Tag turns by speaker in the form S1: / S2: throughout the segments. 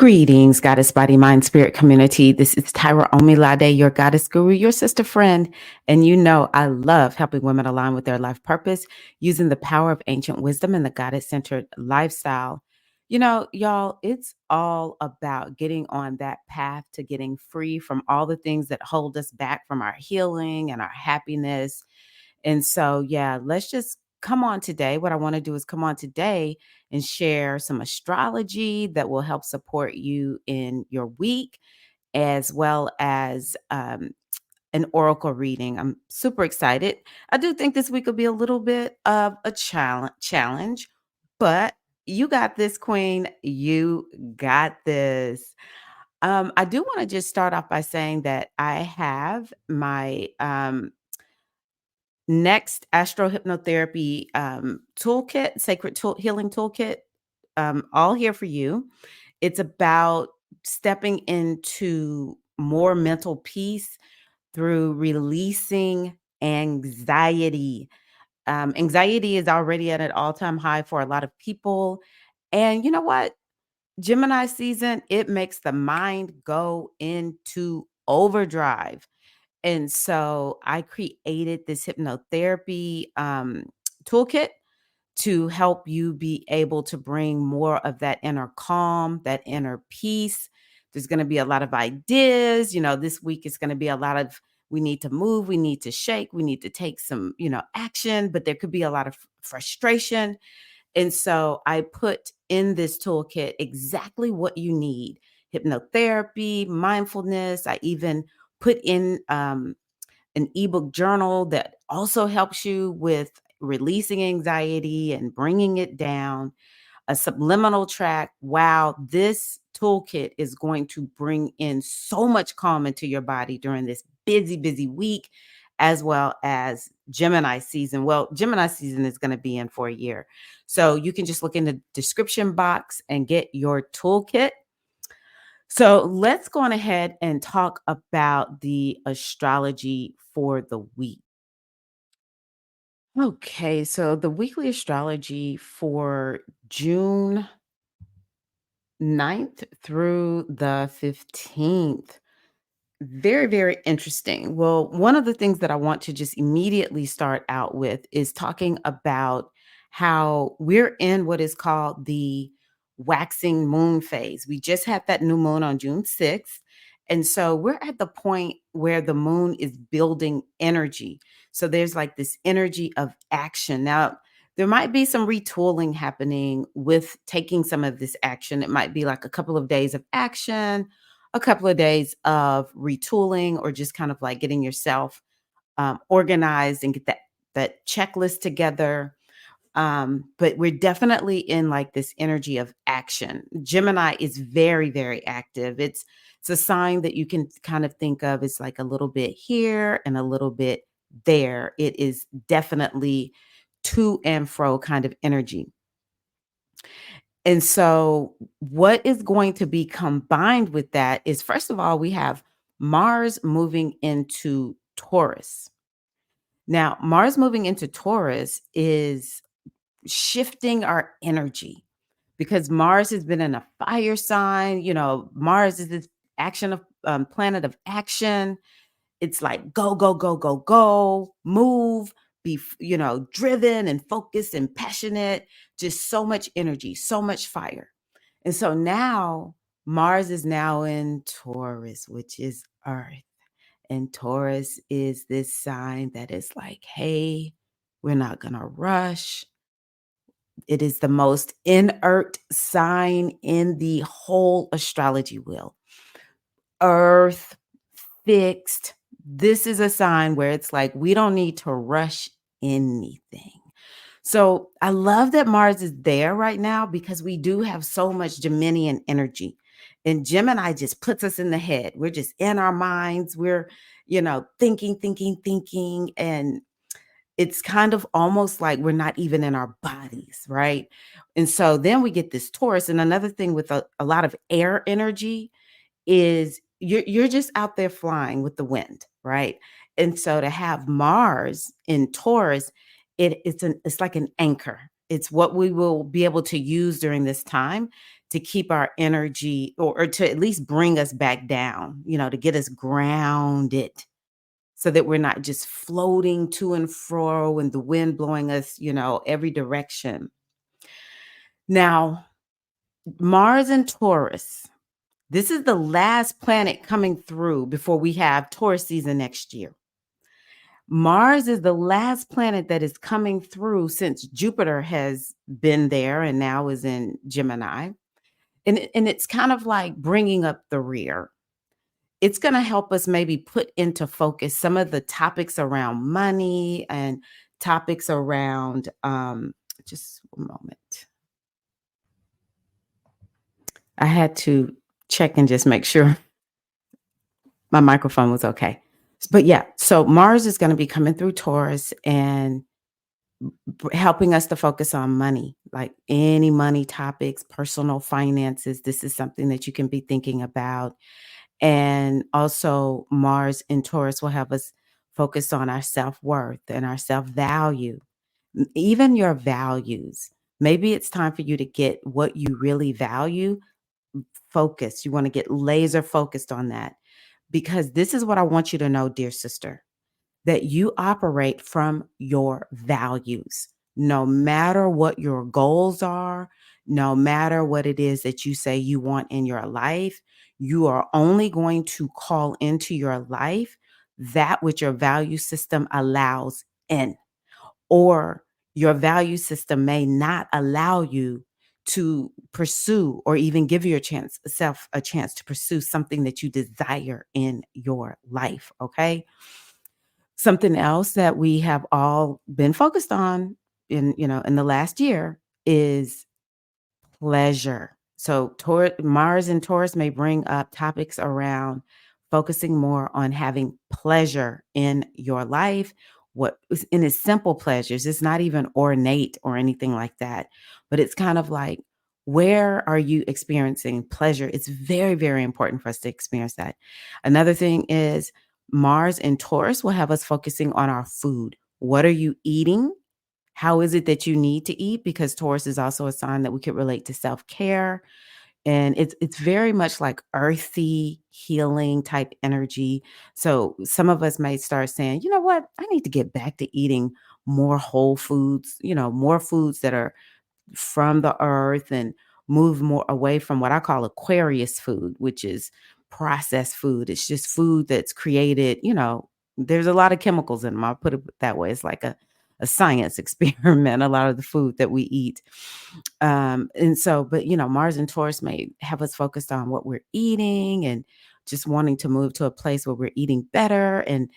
S1: Greetings, Goddess Body Mind Spirit community. This is Tyra Omilade, your goddess guru, your sister friend. And you know, I love helping women align with their life purpose using the power of ancient wisdom and the goddess centered lifestyle. You know, y'all, it's all about getting on that path to getting free from all the things that hold us back from our healing and our happiness. And so, yeah, let's just come on today. What I want to do is come on today and share some astrology that will help support you in your week, as well as an oracle reading. I'm super excited. I do think this week will be a little bit of a challenge, but you got this, Queen. You got this. I do want to just start off by saying that I have my next astro hypnotherapy toolkit, sacred healing toolkit, all here for you. It's about stepping into more mental peace through releasing anxiety. Anxiety is already at an all-time high for a lot of people. And you know what? Gemini season, it makes the mind go into overdrive. And so I created this hypnotherapy toolkit to help you be able to bring more of that inner calm, that inner peace. There's going to be a lot of ideas. You know, this week is going to be a lot of we need to move, we need to shake, we need to take some, action, but there could be a lot of frustration. And so I put in this toolkit exactly what you need: hypnotherapy, mindfulness. I even put in an ebook journal that also helps you with releasing anxiety and bringing it down, a subliminal track. Wow, this toolkit is going to bring in so much calm into your body during this busy, busy week, as well as Gemini season. Well, Gemini season is going to be in for a year. So you can just look in the description box and get your toolkit. So let's go on ahead and talk about the astrology for the week. Okay, so the weekly astrology for June 9th through the 15th. Very, very interesting. Well, one of the things that I want to just immediately start out with is talking about how we're in what is called the waxing moon phase. We just had that new moon on June 6th. And so we're at the point where the moon is building energy. So there's like this energy of action. Now, there might be some retooling happening with taking some of this action. It might be like a couple of days of action, a couple of days of retooling, or just kind of like getting yourself organized and get that checklist together. But we're definitely in like this energy of action. Gemini is very, very active. It's a sign that you can kind of think of as like a little bit here and a little bit there. It is definitely to and fro kind of energy. And so, what is going to be combined with that is, first of all, we have Mars moving into Taurus. Now, Mars moving into Taurus is shifting our energy because Mars has been in a fire sign. You know, Mars is this action of planet of action. It's like go, go, go, go, go, move, be, driven and focused and passionate, just so much energy, so much fire. And so now Mars is now in Taurus, which is Earth. And Taurus is this sign that is like, hey, we're not going to rush. It is the most inert sign in the whole astrology wheel. Earth, fixed. This is a sign where it's like we don't need to rush anything. So I love that Mars is there right now because we do have so much Geminian energy. And Gemini just puts us in the head. We're just in our minds. We're, thinking, thinking, thinking. And it's kind of almost like we're not even in our bodies, right? And so then we get this Taurus. And another thing with a lot of air energy is you're just out there flying with the wind, right? And so to have Mars in Taurus, it's like an anchor. It's what we will be able to use during this time to keep our energy or to at least bring us back down, to get us grounded so that we're not just floating to and fro and the wind blowing us, every direction. Now, Mars and Taurus, this is the last planet coming through before we have Taurus season next year. Mars is the last planet that is coming through since Jupiter has been there and now is in Gemini. And it's kind of like bringing up the rear. It's going to help us maybe put into focus some of the topics around money and topics around, just one moment. I had to check and just make sure my microphone was okay. But yeah, so Mars is going to be coming through Taurus and helping us to focus on money, like any money topics, personal finances. This is something that you can be thinking about. And also, Mars in Taurus will have us focus on our self worth and our self value, even your values. Maybe it's time for you to get what you really value focused. You want to get laser focused on that because this is what I want you to know, dear sister, that you operate from your values. No matter what your goals are, no matter what it is that you say you want in your life, you are only going to call into your life that which your value system allows in, or your value system may not allow you to pursue or even give your chance self a chance to pursue something that you desire in your life. Okay. Something else that we have all been focused on in the last year is pleasure. So Mars and Taurus may bring up topics around focusing more on having pleasure in your life. What in its simple pleasures, it's not even ornate or anything like that, but it's kind of like, where are you experiencing pleasure? It's very, very important for us to experience that. Another thing is Mars and Taurus will have us focusing on our food. What are you eating? How is it that you need to eat? Because Taurus is also a sign that we could relate to self-care. And it's very much like earthy, healing type energy. So some of us may start saying, you know what? I need to get back to eating more whole foods, more foods that are from the earth and move more away from what I call Aquarius food, which is processed food. It's just food that's created, there's a lot of chemicals in them. I'll put it that way. It's like a science experiment, a lot of the food that we eat. And so, but Mars and Taurus may have us focused on what we're eating and just wanting to move to a place where we're eating better and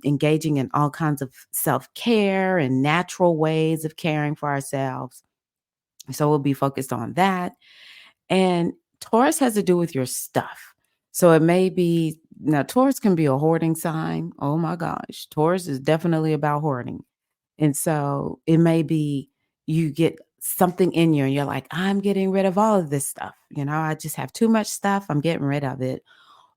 S1: engaging in all kinds of self-care and natural ways of caring for ourselves. So we'll be focused on that. And Taurus has to do with your stuff. So it may be now Taurus can be a hoarding sign. Oh my gosh. Taurus is definitely about hoarding. And so it may be you get something in you and you're like, I'm getting rid of all of this stuff. I just have too much stuff. I'm getting rid of it.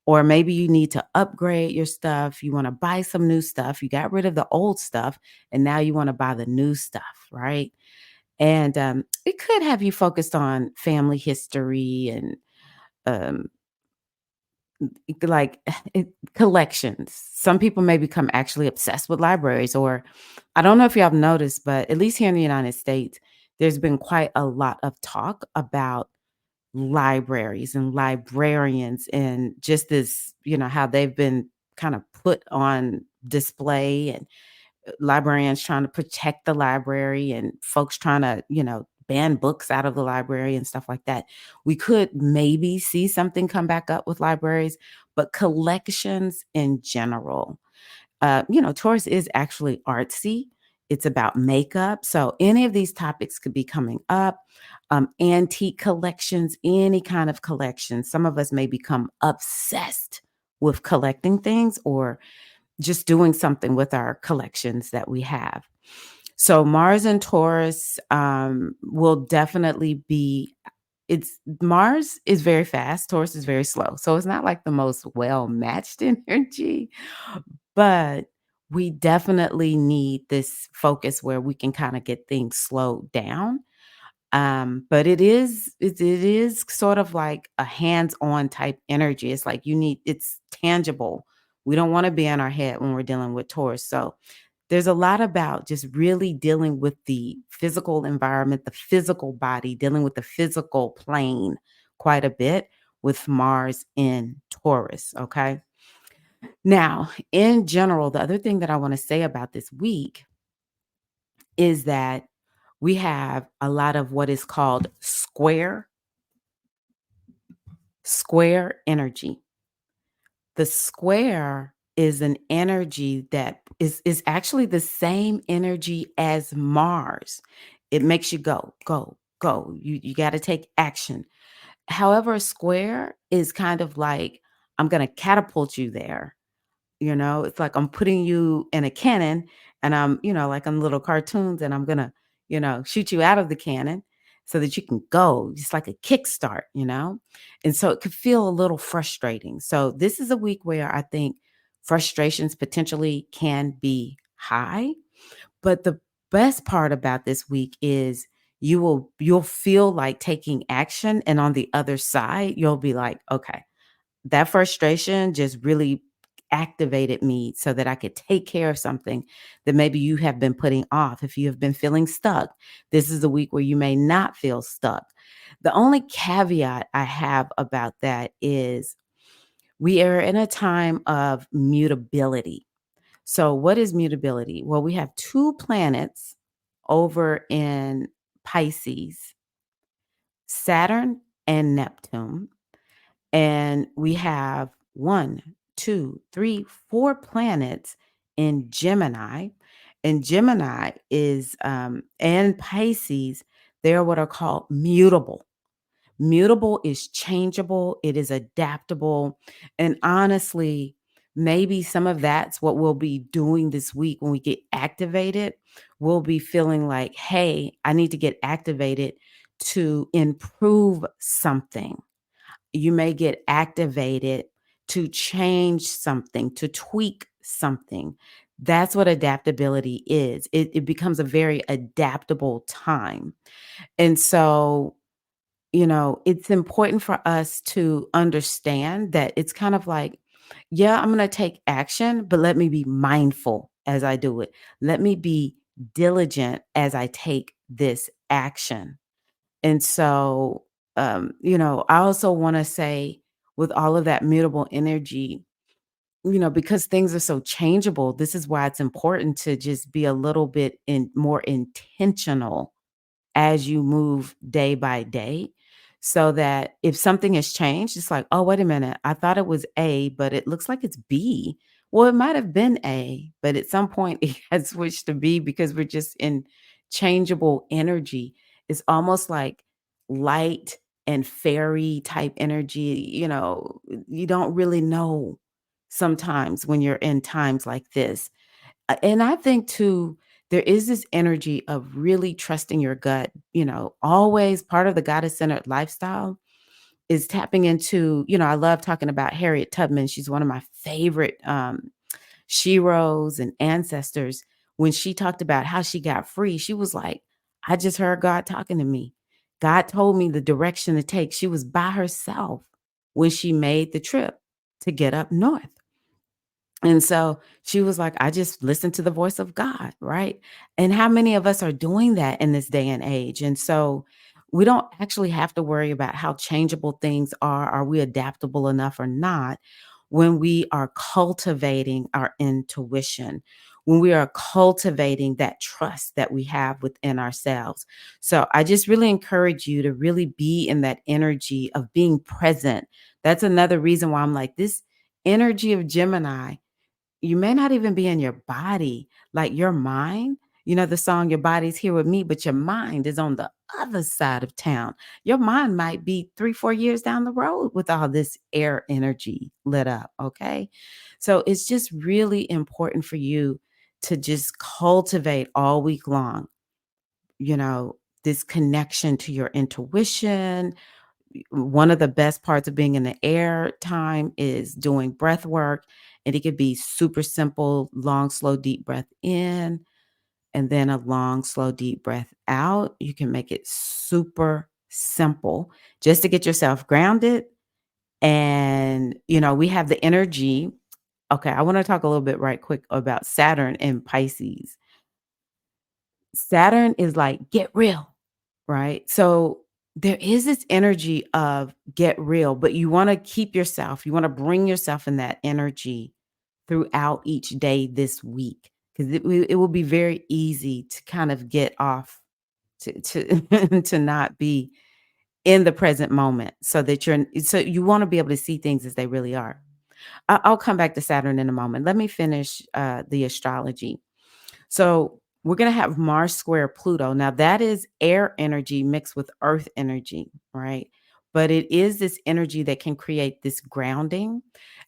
S1: Or maybe you need to upgrade your stuff. You want to buy some new stuff. You got rid of the old stuff and now you want to buy the new stuff, right? And it could have you focused on family history and um, like collections. Some people may become actually obsessed with libraries, or I don't know if you have noticed, but at least here in the United States, there's been quite a lot of talk about libraries and librarians and just this, how they've been kind of put on display and librarians trying to protect the library and folks trying to, ban books out of the library and stuff like that. We could maybe see something come back up with libraries, but collections in general. Taurus is actually artsy. It's about makeup. So any of these topics could be coming up. Antique collections, any kind of collection. Some of us may become obsessed with collecting things or just doing something with our collections that we have. So Mars and Taurus will definitely be it's Mars is very fast, Taurus is very slow. So it's not like the most well matched energy, but we definitely need this focus where we can kind of get things slowed down. But it is sort of like a hands-on type energy. It's like it's tangible. We don't want to be in our head when we're dealing with Taurus. So there's a lot about just really dealing with the physical environment, the physical body, dealing with the physical plane quite a bit with Mars in Taurus. Okay. Now, in general, the other thing that I want to say about this week is that we have a lot of what is called square energy. The square is an energy that is actually the same energy as Mars. It makes you go, go, go. You got to take action. However, a square is kind of like I'm going to catapult you there. It's like I'm putting you in a cannon and like on little cartoons and I'm gonna, shoot you out of the cannon so that you can go. Just like a kickstart. And so it could feel a little frustrating. So this is a week where I think frustrations potentially can be high. But the best part about this week is you'll feel like taking action. And on the other side, you'll be like, okay, that frustration just really activated me so that I could take care of something that maybe you have been putting off. If you have been feeling stuck, this is a week where you may not feel stuck. The only caveat I have about that is we are in a time of mutability. So, what is mutability? Well, we have two planets over in Pisces, Saturn and Neptune. And we have one, two, three, four planets in Gemini. And Gemini and Pisces, they're what are called mutable. Mutable is changeable, it is adaptable. And honestly, maybe some of that's what we'll be doing this week when we get activated. We'll be feeling like, hey, I need to get activated to improve something. You may get activated to change something, to tweak something. That's what adaptability is. It becomes a very adaptable time. And so, it's important for us to understand that it's kind of like, yeah, I'm going to take action, but let me be mindful as I do it. Let me be diligent as I take this action. And so, I also want to say with all of that mutable energy, because things are so changeable, this is why it's important to just be a little bit more intentional as you move day by day so that if something has changed, it's like, oh, wait a minute, I thought it was A, but it looks like it's B. Well, it might have been A, but at some point it has switched to B because we're just in changeable energy. It's almost like light and fairy type energy. You don't really know sometimes when you're in times like this. And I think too, there is this energy of really trusting your gut. Always part of the goddess centered lifestyle is tapping into, I love talking about Harriet Tubman. She's one of my favorite sheroes and ancestors. When she talked about how she got free, she was like, I just heard God talking to me. God told me the direction to take. She was by herself when she made the trip to get up north. And so she was like, I just listened to the voice of God, right? And how many of us are doing that in this day and age? And so we don't actually have to worry about how changeable things are. Are we adaptable enough or not? When we are cultivating our intuition, when we are cultivating that trust that we have within ourselves. So I just really encourage you to really be in that energy of being present. That's another reason why I'm like, this energy of Gemini, you may not even be in your body, like your mind. The song Your Body's Here With Me, but your mind is on the other side of town. Your mind might be 3, 4 years down the road with all this air energy lit up. Okay. So it's just really important for you to just cultivate all week long, you know, this connection to your intuition. One of the best parts of being in the air time is doing breath work. And it could be super simple, long, slow, deep breath in and then a long, slow, deep breath out. You can make it super simple just to get yourself grounded. And, we have the energy. Okay, I want to talk a little bit right quick about Saturn and Pisces. Saturn is like, get real, right? So there is this energy of get real, but you want to you want to bring yourself in that energy throughout each day this week because it will be very easy to kind of get off to to not be in the present moment so you want to be able to see things as they really are. I'll come back to Saturn in a moment. Let me finish the astrology. So we're going to have Mars square Pluto. Now, that is air energy mixed with earth energy, right? But it is this energy that can create this grounding.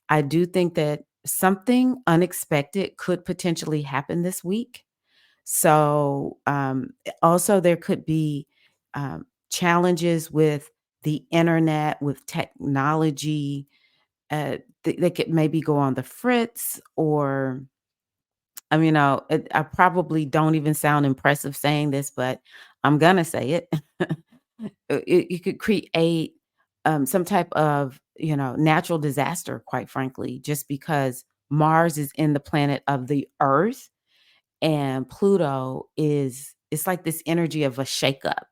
S1: I do think that something unexpected could potentially happen this week. So, also, there could be challenges with the internet, with technology. They could maybe go on the fritz, or I probably don't even sound impressive saying this, but I'm gonna say it. It could create some type of, natural disaster, quite frankly, just because Mars is in the planet of the Earth and Pluto is it's like this energy of a shakeup.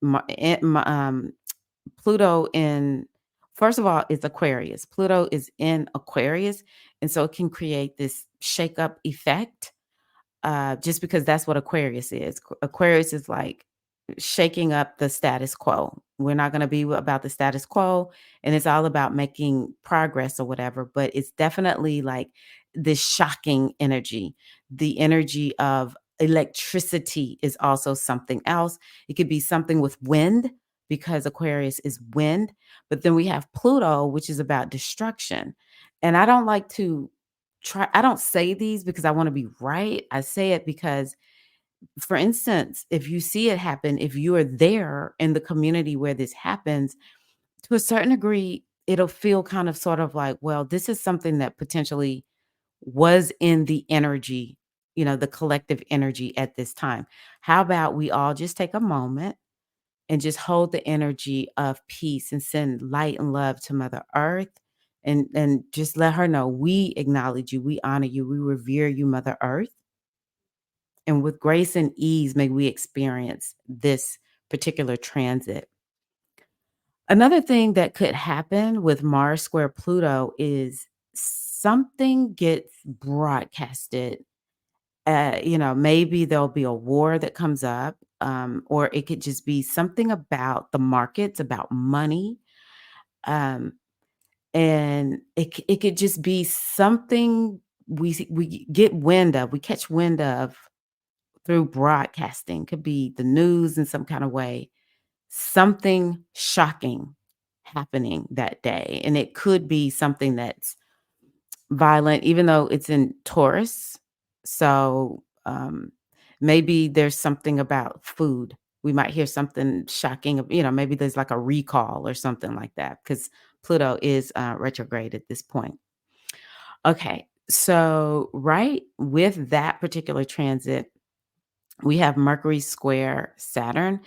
S1: Ma- eh, ma- um, Pluto in First of all, it's Aquarius. Pluto is in Aquarius, and so it can create this shakeup effect just because that's what Aquarius is. Aquarius is like shaking up the status quo. We're not going to be about the status quo, and it's all about making progress or whatever. But it's definitely like this shocking energy. The energy of electricity is also something else. It could be something with wind because Aquarius is wind. But then we have Pluto, which is about destruction. And I don't like to I don't say these because I wanna be right. I say it because, for instance, if you see it happen, if you are there in the community where this happens, to a certain degree, it'll feel kind of sort of like, well, this is something that potentially was in the energy, the collective energy at this time. How about we all just take a moment and just hold the energy of peace and send light and love to Mother Earth and just let her know we acknowledge you, we honor you, we revere you, Mother Earth. And with grace and ease, may we experience this particular transit. Another thing that could happen with Mars square Pluto is something gets broadcasted. Maybe there'll be a war that comes up, or it could just be something about the markets, about money. Um, and it could just be something we get wind of, we catch wind of through broadcasting. Could be the news in some kind of way. Something shocking happening that day, and it could be something that's violent, even though it's in Taurus. So, maybe there's something about food. We might hear something shocking, maybe there's like a recall or something like that because Pluto is retrograde at this point. Okay, so right with that particular transit, we have Mercury square Saturn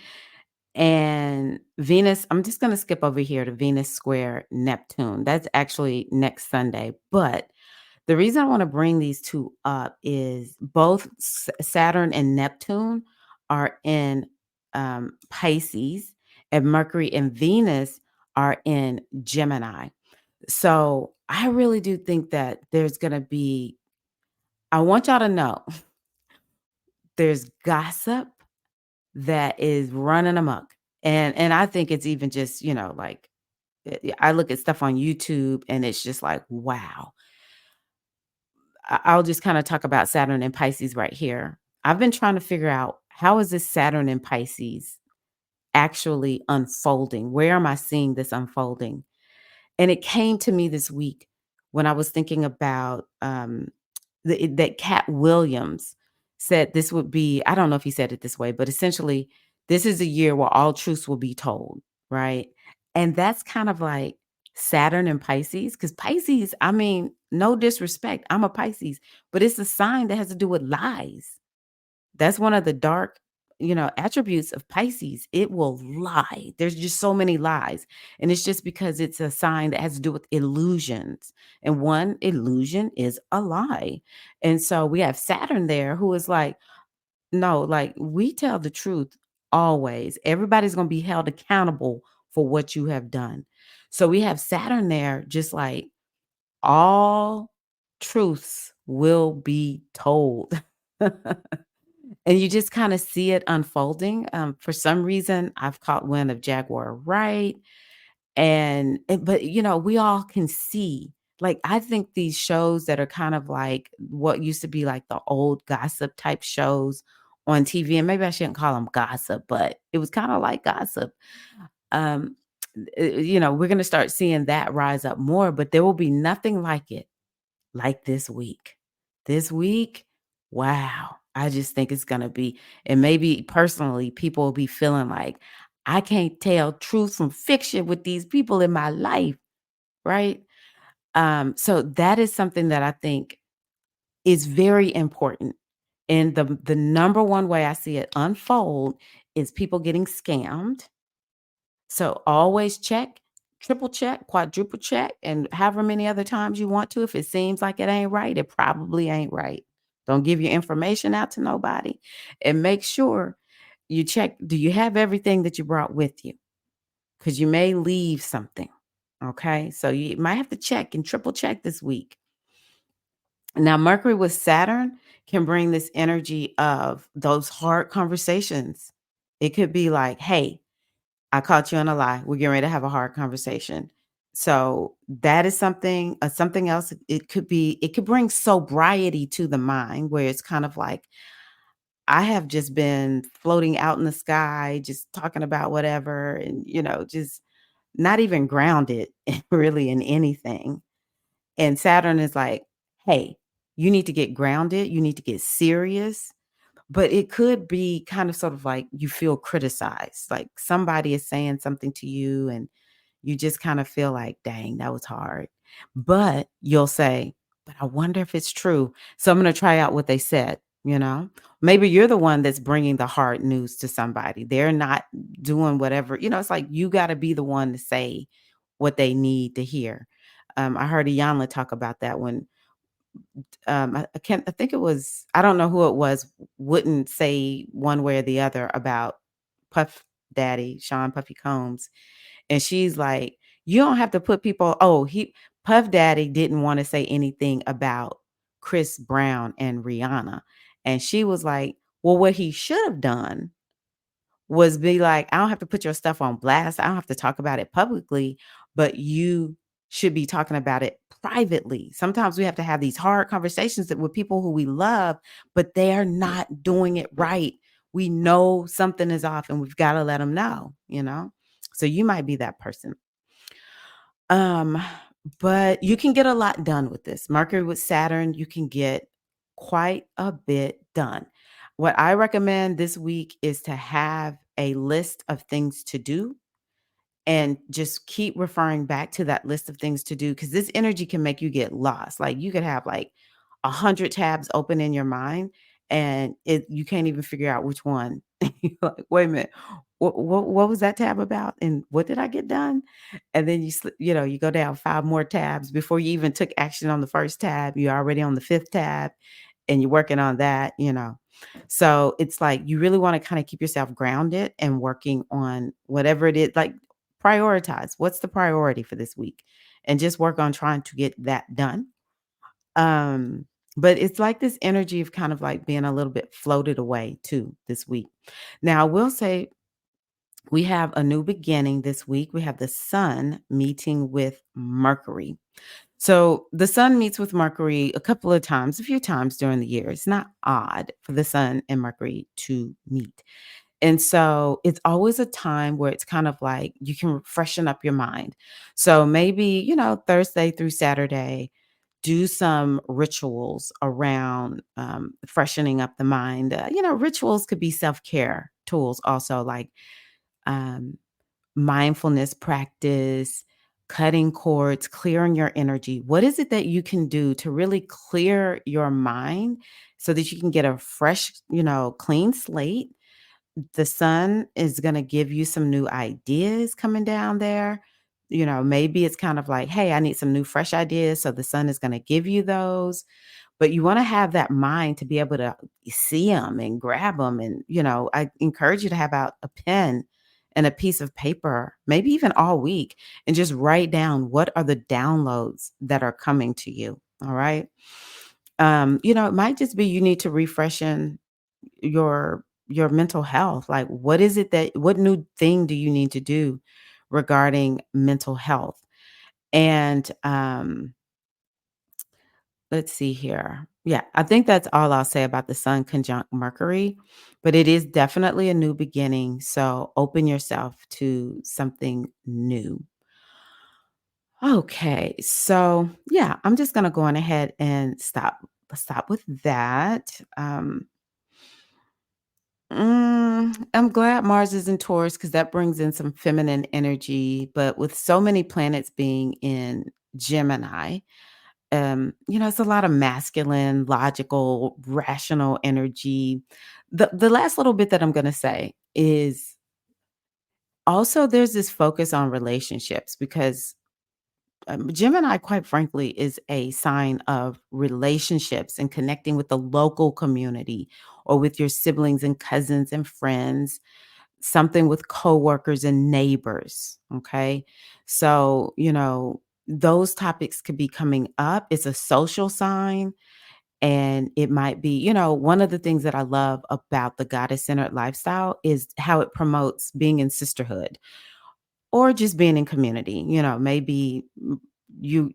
S1: and Venus. I'm just going to skip over here to Venus square Neptune. That's actually next Sunday, but the reason I wanna bring these 2 up is both Saturn and Neptune are in, Pisces, and Mercury and Venus are in Gemini. So, I really do think that there's gonna be I want y'all to know there's gossip that is running amok, and I think it's even just, like, I look at stuff on YouTube, and it's just like, wow. I'll just kinda talk about Saturn and Pisces right here. I've been trying to figure out how is this Saturn and Pisces actually unfolding? Where am I seeing this unfolding? And it came to me this week when I was thinking about, that Cat Williams said this would be I don't know if he said it this way, but essentially, this is a year where all truths will be told, right? And that's kind of like Saturn and Pisces, because Pisces, I mean, no disrespect, I'm a Pisces, but it's a sign that has to do with lies. That's one of the dark, attributes of Pisces. It will lie. There's just so many lies. And it's just because it's a sign that has to do with illusions. And one illusion is a lie. And so we have Saturn there who is like, no, like we tell the truth always. Everybody's going to be held accountable for what you have done. So we have Saturn there, just like all truths will be told. And you just kind of see it unfolding. For some reason, I've caught wind of Jaguar right. But we all can see. Like, I think these shows that are kind of like what used to be like the old gossip type shows on TV, and maybe I shouldn't call them gossip, but it was kind of like gossip. Um, we're going to start seeing that rise up more, but there will be nothing like this week. This week, wow. I just think it's going to be, and maybe personally, people will be feeling like, I can't tell truth from fiction with these people in my life, right? So that is something that I think is very important. And the number one way I see it unfold is people getting scammed. So always check, triple check, quadruple check, and however many other times you want to. If it seems like it ain't right, it probably ain't right. Don't give your information out to nobody. And make sure you check, do you have everything that you brought with you? Because you may leave something. Okay. So you might have to check and triple check this week. Now, Mercury with Saturn can bring this energy of those hard conversations. It could be like, hey, I caught you on a lie. We're getting ready to have a hard conversation. So that is something else. It could bring sobriety to the mind where it's kind of like, I have just been floating out in the sky, just talking about whatever, and, just not even grounded really in anything. And Saturn is like, hey, you need to get grounded. You need to get serious. But it could be kind of sort of like you feel criticized, like somebody is saying something to you and you just kind of feel like, dang, that was hard. But you'll say, but I wonder if it's true. So I'm going to try out what they said, you know? Maybe you're the one that's bringing the hard news to somebody. They're not doing whatever, it's like you got to be the one to say what they need to hear. I heard Iyanla talk about that when I can't I think it was I don't know who it was, wouldn't say one way or the other about Puff Daddy, Sean Puffy Combs. And she's like, you don't have to put people, Puff Daddy didn't want to say anything about Chris Brown and Rihanna. And she was like, well, what he should have done was be like, I don't have to put your stuff on blast. I don't have to talk about it publicly, but you should be talking about it privately. Sometimes we have to have these hard conversations with people who we love, but they are not doing it right. We know something is off and we've got to let them know. So you might be that person. Um, but you can get a lot done with this. Mercury with Saturn, you can get quite a bit done. What I recommend this week is to have a list of things to do and just keep referring back to that list of things to do because this energy can make you get lost. Like you could have like 100 tabs open in your mind and you can't even figure out which one. You're like, wait a minute, what was that tab about? And what did I get done? And then you go down 5 more tabs before you even took action on the first tab. You're already on the fifth tab and you're working on that. So it's like you really want to kind of keep yourself grounded and working on whatever it is. Like prioritize what's the priority for this week and just work on trying to get that done. But it's like this energy of kind of like being a little bit floated away too this week. Now, I will say we have a new beginning this week. We have the sun meeting with Mercury. So the sun meets with Mercury a few times during the year. It's not odd for the sun and Mercury to meet. And so it's always a time where it's kind of like you can freshen up your mind. So maybe, Thursday through Saturday, do some rituals around freshening up the mind. Rituals could be self care tools also, like um, mindfulness practice, cutting cords, clearing your energy. What is it that you can do to really clear your mind so that you can get a fresh, clean slate? The sun is gonna give you some new ideas coming down there. Maybe it's kind of like, "Hey, I need some new fresh ideas," so the sun is gonna give you those. But you wanna have that mind to be able to see them and grab them, and, I encourage you to have out a pen and a piece of paper, maybe even all week, and just write down what are the downloads that are coming to you, all right? It might just be you need to refreshen your mental health. Like, what new thing do you need to do regarding mental health? And, let's see here. Yeah, I think that's all I'll say about the Sun conjunct Mercury, but it is definitely a new beginning, so open yourself to something new. Okay, so, yeah, I'm just gonna go on ahead and stop with that. I'm glad Mars is in Taurus because that brings in some feminine energy, but with so many planets being in Gemini, it's a lot of masculine, logical, rational energy. The last little bit that I'm gonna say is also there's this focus on relationships because Gemini, quite frankly, is a sign of relationships and connecting with the local community or with your siblings and cousins and friends, something with coworkers and neighbors, okay? So, those topics could be coming up. It's a social sign, and it might be, one of the things that I love about the goddess-centered lifestyle is how it promotes being in sisterhood or just being in community. Maybe you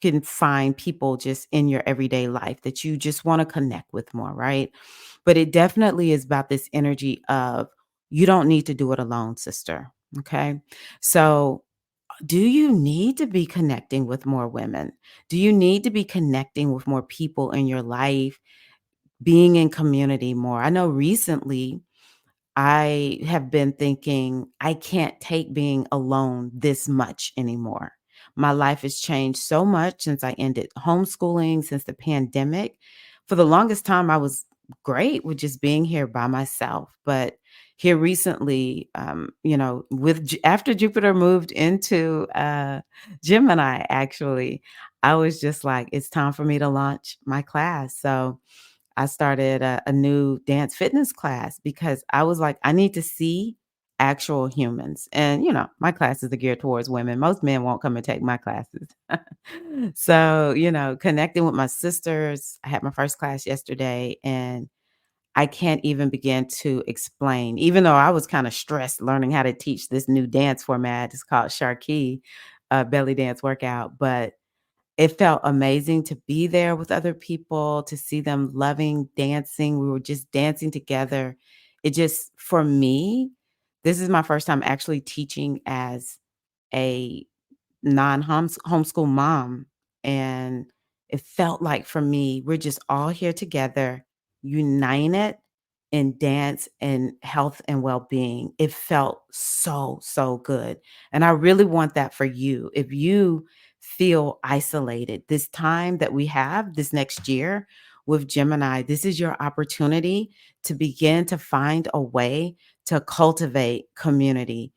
S1: can find people just in your everyday life that you just wanna connect with more, right? But it definitely is about this energy of, "You don't need to do it alone, sister." Okay? So, do you need to be connecting with more women? Do you need to be connecting with more people in your life, being in community more? I know recently I have been thinking, I can't take being alone this much anymore. My life has changed so much since I ended homeschooling, since the pandemic. For the longest time, I was great with just being here by myself. But here recently, after Jupiter moved into Gemini, actually, I was just like, it's time for me to launch my class. So I started a new dance fitness class because I was like, I need to see actual humans. And, my classes are geared towards women. Most men won't come and take my classes. So, connecting with my sisters, I had my first class yesterday and I can't even begin to explain, even though I was kind of stressed learning how to teach this new dance format. It's called Sharkey, belly dance workout. But it felt amazing to be there with other people, to see them loving dancing. We were just dancing together. It just for me, this is my first time actually teaching as a non homeschool mom, and it felt like for me, we're just all here together, united in dance and health and well-being. It felt so, so good, and I really want that for you. If you feel isolated, this time that we have this next year with Gemini, this is your opportunity to begin to find a way to cultivate community.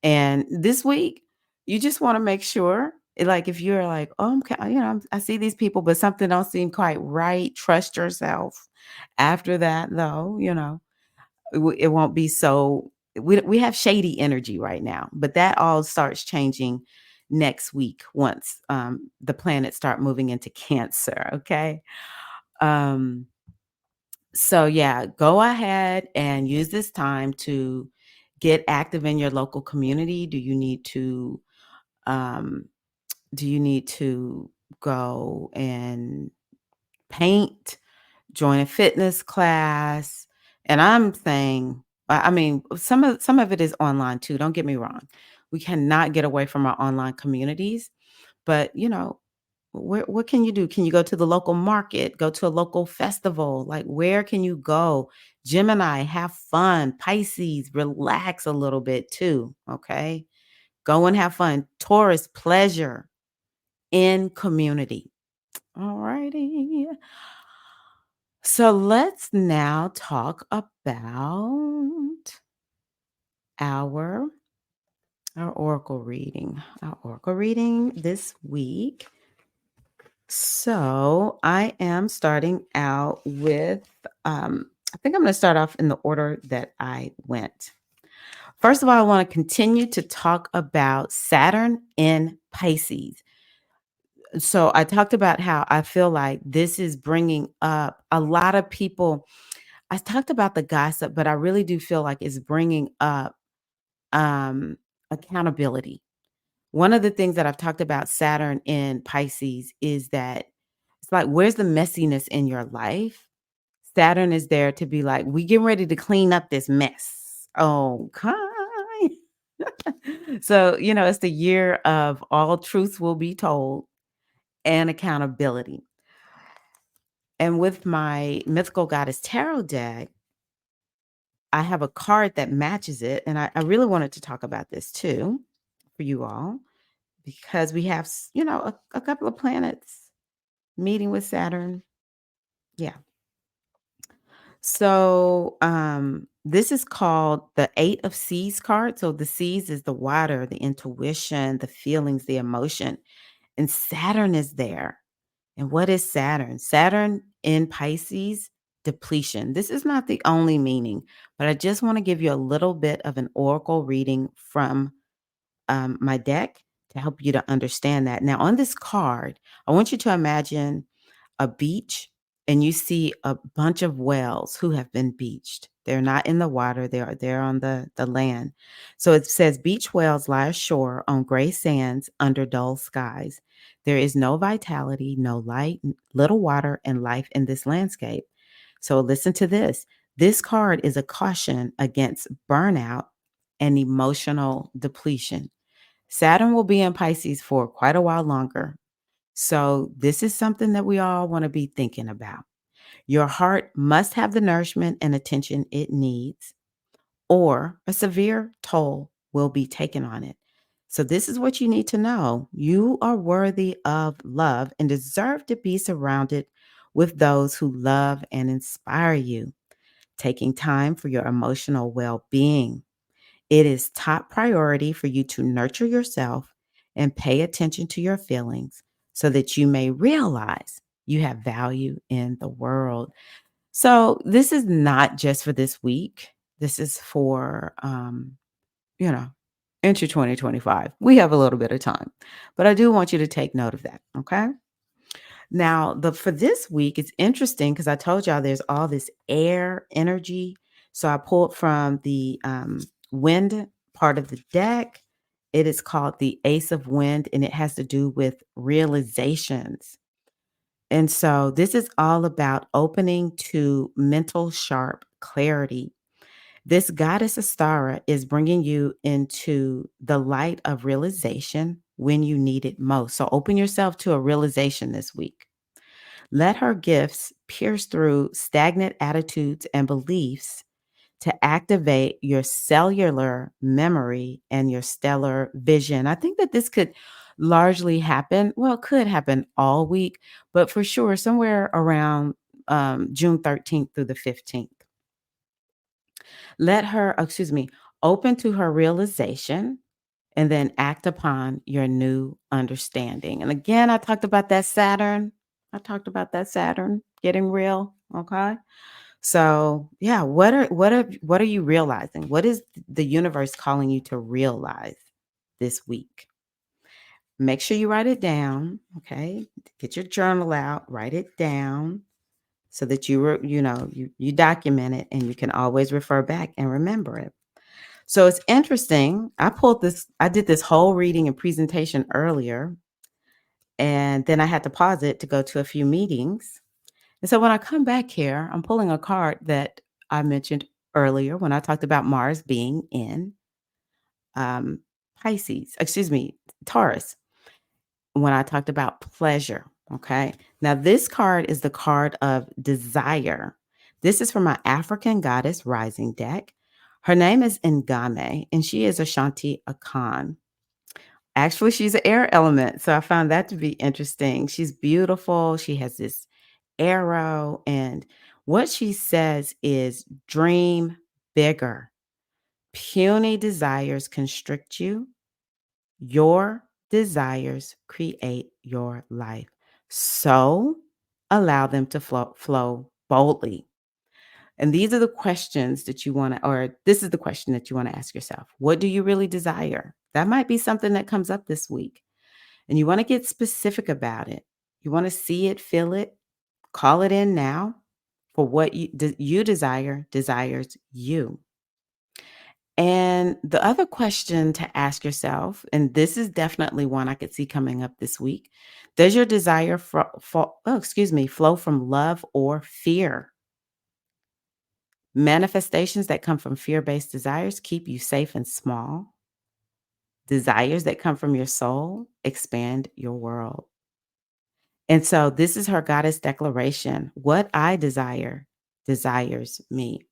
S1: And this week, you just wanna make sure, like, if you're like, "Oh, I see these people, but something don't seem quite right," trust yourself. After that, though, it won't be so we have shady energy right now, but that all starts changing next week once, the planets start moving into Cancer, okay? Um, so, yeah, go ahead and use this time to get active in your local community. Um Do you need to go and paint, join a fitness class? And I'm saying, I mean, some of it is online too. Don't get me wrong. We cannot get away from our online communities, but what can you do? Can you go to the local market, go to a local festival? Like, where can you go? Gemini, have fun. Pisces, relax a little bit too. Okay. Go and have fun. Taurus, pleasure in community. All righty. So let's now talk about our our oracle reading. Our oracle reading this week. So I am starting out with I think I'm going to start off in the order that I went. First of all, I want to continue to talk about Saturn in Pisces. So I talked about how I feel like this is bringing up a lot of people. I talked about the gossip, but I really do feel like it's bringing up um, accountability. One of the things that I've talked about Saturn in Pisces is that it's like, where's the messiness in your life? Saturn is there to be like, we getting ready to clean up this mess. Okay. So, it's the year of all truths will be told and accountability. And with my Mythical Goddess Tarot deck, I have a card that matches it. And I really wanted to talk about this too for you all because we have, a couple of planets meeting with Saturn. Yeah. So this is called the Eight of Seas card. So the seas is the water, the intuition, the feelings, the emotion. And Saturn is there. And what is Saturn? Saturn in Pisces, depletion. This is not the only meaning, but I just want to give you a little bit of an oracle reading from my deck to help you to understand that. Now, on this card, I want you to imagine a beach and you see a bunch of whales who have been beached. They're not in the water, they're on the land. So it says beach whales lie ashore on gray sands under dull skies. There is no vitality, no light, little water, and life in this landscape. So listen to this. This card is a caution against burnout and emotional depletion. Saturn will be in Pisces for quite a while longer. So, this is something that we all want to be thinking about. Your heart must have the nourishment and attention it needs, or a severe toll will be taken on it. So, this is what you need to know. You are worthy of love and deserve to be surrounded with those who love and inspire you. Taking time for your emotional well being. It is top priority for you to nurture yourself and pay attention to your feelings so that you may realize you have value in the world. So, this is not just for this week. This is for, you know, into 2025. We have a little bit of time, but I do want you to take note of that. Okay. Now, the for this week, it's interesting because I told y'all there's all this air energy. So I pulled from the wind part of the deck. It is called the Ace of Wind, and it has to do with realizations. And so this is all about opening to mental sharp clarity. This goddess Astara is bringing you into the light of realization when you need it most. So open yourself to a realization this week. Let her gifts pierce through stagnant attitudes and beliefs to activate your cellular memory and your stellar vision. I think that this could largely happen. Well, it could happen all week, but for sure, somewhere around June 13th through the 15th. Let her, excuse me, open to her realization and then act upon your new understanding. And again, I talked about that Saturn. I talked about that Saturn getting real. Okay. So yeah, what are you realizing? What is the universe calling you to realize this week? Make sure you write it down. Okay. Get your journal out, write it down so that you document it and you can always refer back and remember it. So it's interesting. I did this whole reading and presentation earlier, and then I had to pause it to go to a few meetings. And so when I come back here, I'm pulling a card that I mentioned earlier when I talked about Mars being in um, Taurus, when I talked about pleasure. Okay. Now, this card is the card of desire. This is from my African Goddess Rising deck. Her name is Ngame, and she is Ashanti Akan. Actually, she's an air element, so I found that to be interesting. She's beautiful. She has this arrow, and what she says is dream bigger. Puny desires constrict you. Your desires create your life. So allow them to flow boldly. And these are the questions that you want to, or this is the question that you want to ask yourself. What do you really desire? That might be something that comes up this week. And you want to get specific about it. You want to see it, feel it, call it in now for what you desire, desires you. And the other question to ask yourself, and this is definitely one I could see coming up this week, does your desire flow from love or fear? Manifestations that come from fear-based desires keep you safe and small. Desires that come from your soul expand your world. And so this is her goddess declaration. What I desire desires me.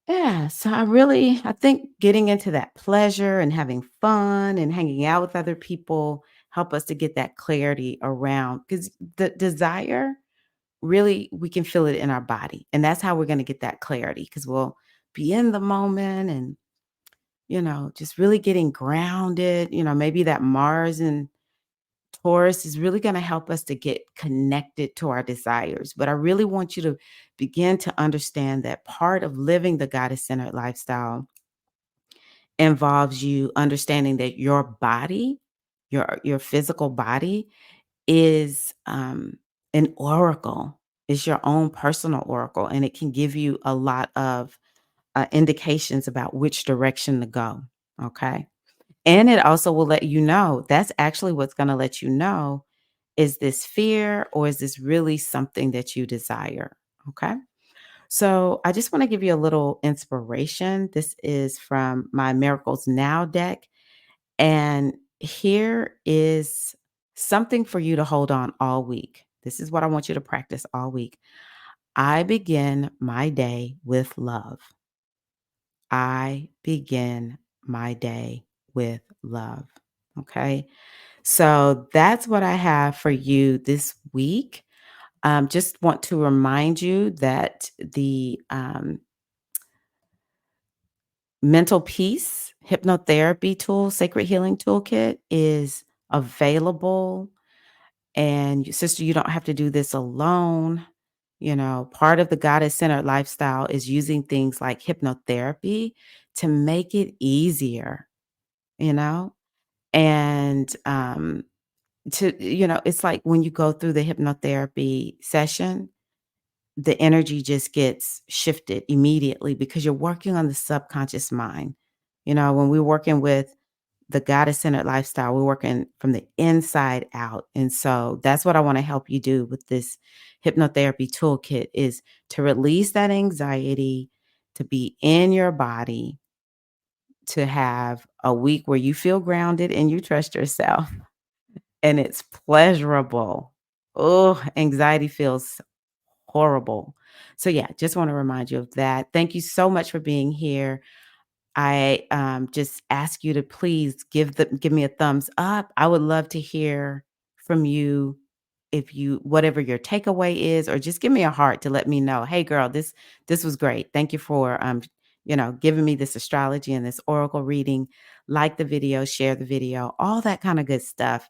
S1: Yeah, so I think getting into that pleasure and having fun and hanging out with other people help us to get that clarity around because the desire really we can feel it in our body. And that's how we're going to get that clarity because we'll be in the moment and just really getting grounded. Maybe that Mars and Taurus is really going to help us to get connected to our desires. But I really want you to begin to understand that part of living the goddess centered lifestyle involves you understanding that your body, your physical body, is an oracle. Is your own personal oracle, and it can give you a lot of indications about which direction to go. Okay. And it also will let you know that's actually what's going to let you know is this fear or is this really something that you desire? Okay. So I just want to give you a little inspiration. This is from my Miracles Now deck. And here is something for you to hold on all week. This is what I want you to practice all week. I begin my day with love. I begin my day with love. Okay. So that's what I have for you this week. Just want to remind you that the mental peace hypnotherapy tool, sacred healing toolkit is available. And sister, you don't have to do this alone. Part of the goddess centered lifestyle is using things like hypnotherapy to make it easier, you know? And it's like when you go through the hypnotherapy session, the energy just gets shifted immediately because you're working on the subconscious mind. When we're working with the goddess centered lifestyle, we're working from the inside out. And so that's what I want to help you do with this hypnotherapy toolkit is to release that anxiety, to be in your body, to have a week where you feel grounded and you trust yourself and it's pleasurable. Oh, anxiety feels horrible. So yeah, just want to remind you of that. Thank you so much for being here. I just ask you to please give me a thumbs up. I would love to hear from you if you whatever your takeaway is, or just give me a heart to let me know. Hey, girl, this was great. Thank you for giving me this astrology and this oracle reading. Like the video, share the video, all that kind of good stuff.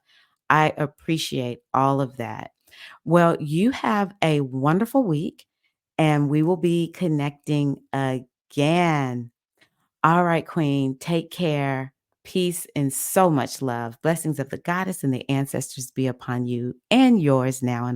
S1: I appreciate all of that. Well, you have a wonderful week, and we will be connecting again. All right, Queen, take care. Peace and so much love. Blessings of the goddess and the ancestors be upon you and yours now and